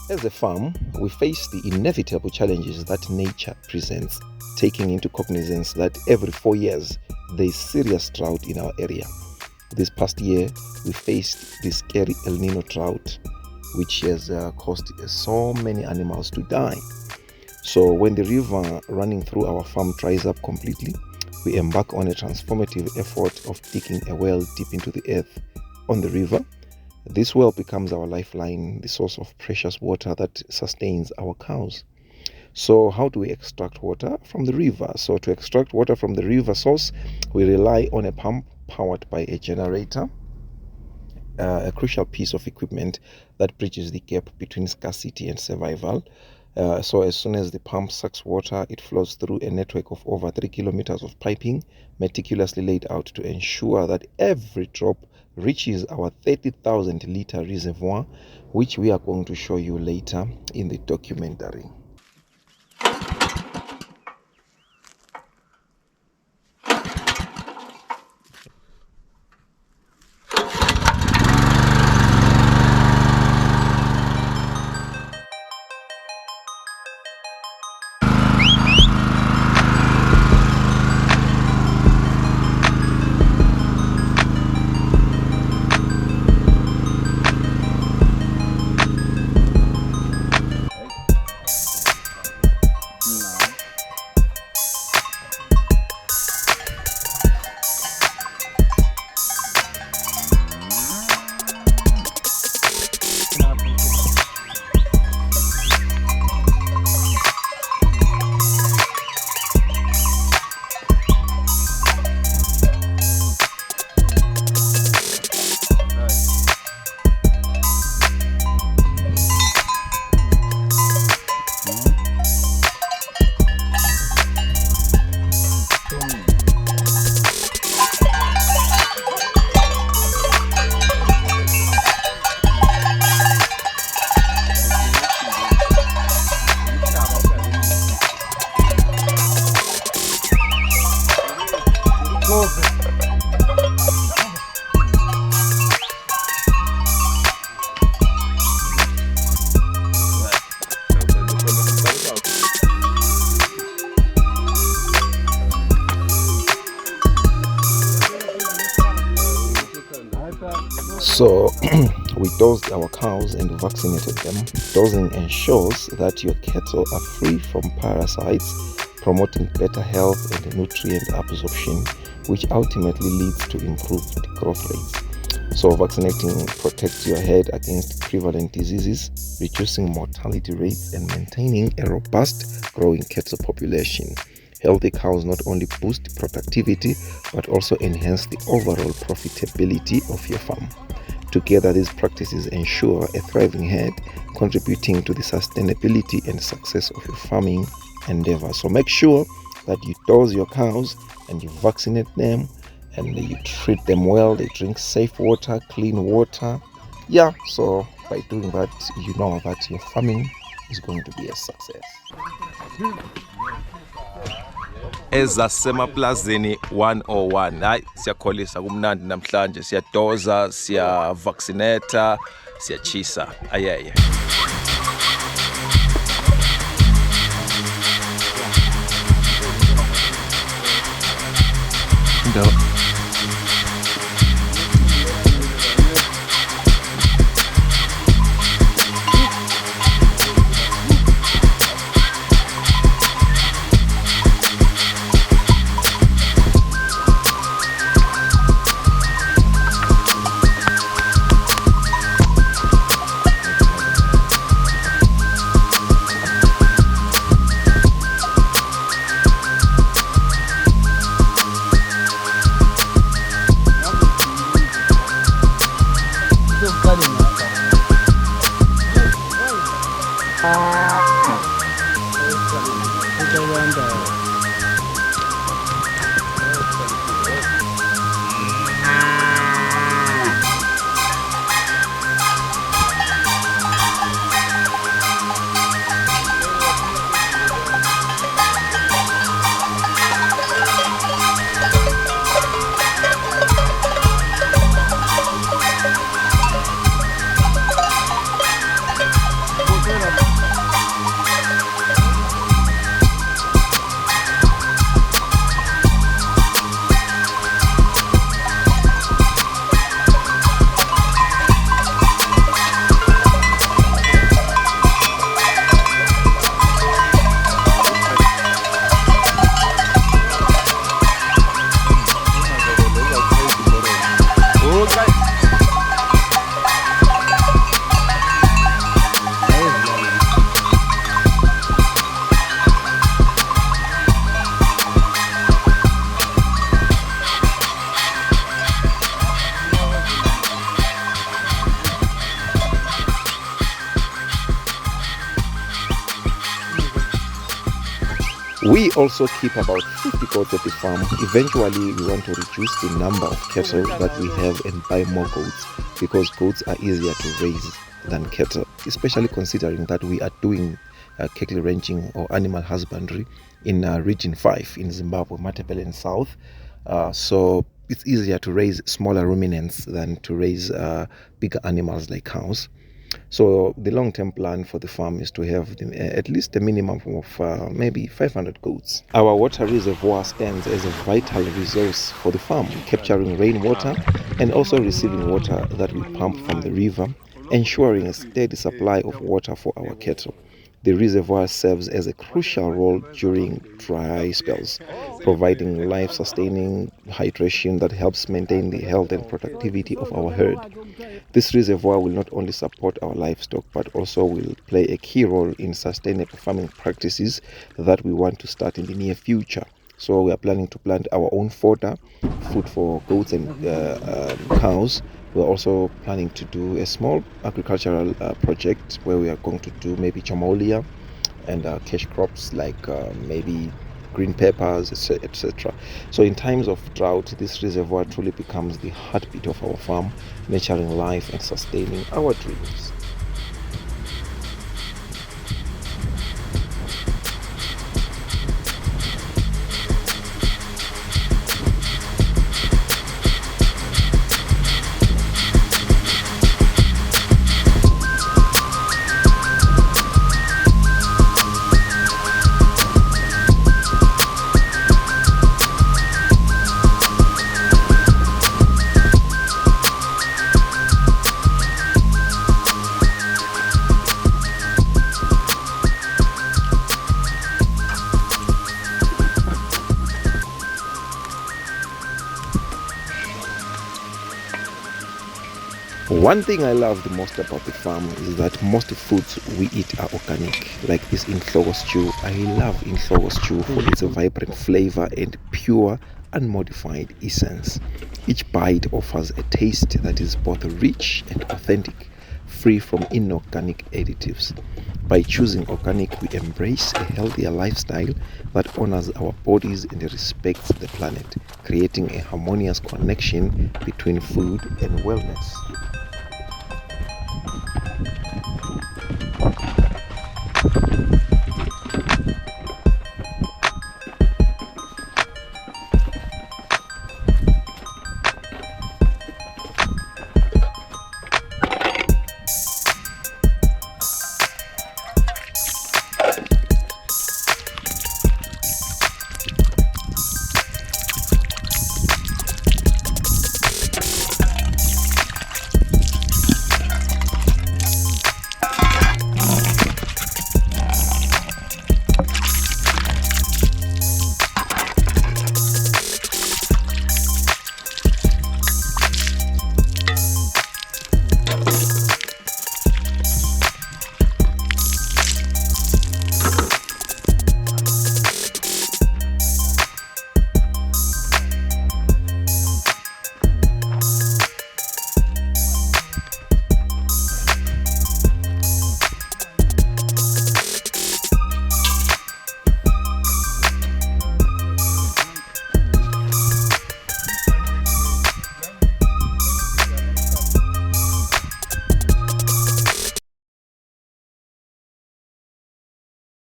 As a farm, we face the inevitable challenges that nature presents, taking into cognizance that every 4 years there is serious drought in our area. This past year, we faced the scary El Nino drought, which has caused so many animals to die. So when the river running through our farm dries up completely, we embark on a transformative effort of digging a well deep into the earth on the river. This well becomes our lifeline, the source of precious water that sustains our cows. So how do we extract water from the river? So to extract water from the river source, we rely on a pump powered by a generator, a crucial piece of equipment that bridges the gap between scarcity and survival. So as soon as the pump sucks water, it flows through a network of over 3 kilometers of piping, meticulously laid out to ensure that every drop reaches our 30,000 liter reservoir, which we are going to show you later in the documentary. So we dosed our cows and vaccinated them. Dosing ensures that your cattle are free from parasites, promoting better health and nutrient absorption, which ultimately leads to improved growth rates. So vaccinating protects your herd against prevalent diseases, reducing mortality rates and maintaining a robust growing cattle population. Healthy cows not only boost productivity but also enhance the overall profitability of your farm. Together, these practices ensure a thriving herd, contributing to the sustainability and success of your farming endeavor. So make sure that you dose your cows and you vaccinate them and you treat them well. They drink safe water, clean water. Yeah, so by doing that, you know that your farming is going to be a success. Ezasemaplazini 101. Hayi siyakholisa kumnandi namhlanje, siyadoza, siyavaccinate, siyachisa. Ayeye. Ndo. We also keep about 50 goats at the farm. Eventually, we want to reduce the number of cattle that we have and buy more goats, because goats are easier to raise than cattle, especially considering that we are doing cattle ranching or animal husbandry in Region 5 in Zimbabwe, Matojeni South. So it's easier to raise smaller ruminants than to raise bigger animals like cows. So the long-term plan for the farm is to have at least a minimum of maybe 500 goats. Our water reservoir stands as a vital resource for the farm, capturing rainwater and also receiving water that we pump from the river, ensuring a steady supply of water for our cattle. The reservoir serves as a crucial role during dry spells, providing life-sustaining hydration that helps maintain the health and productivity of our herd. This reservoir will not only support our livestock, but also will play a key role in sustainable farming practices that we want to start in the near future. So we are planning to plant our own fodder, food for goats and cows. We're also planning to do a small agricultural project where we are going to do maybe chamolia and cash crops like maybe green peppers, etc. So in times of drought, this reservoir truly becomes the heartbeat of our farm, nurturing life and sustaining our dreams. One thing I love the most about the farm is that most foods we eat are organic, like this inhlogo stew. I love inhlogo stew for its vibrant flavor and pure, unmodified essence. Each bite offers a taste that is both rich and authentic, free from inorganic additives. By choosing organic, we embrace a healthier lifestyle that honors our bodies and respects the planet, creating a harmonious connection between food and wellness.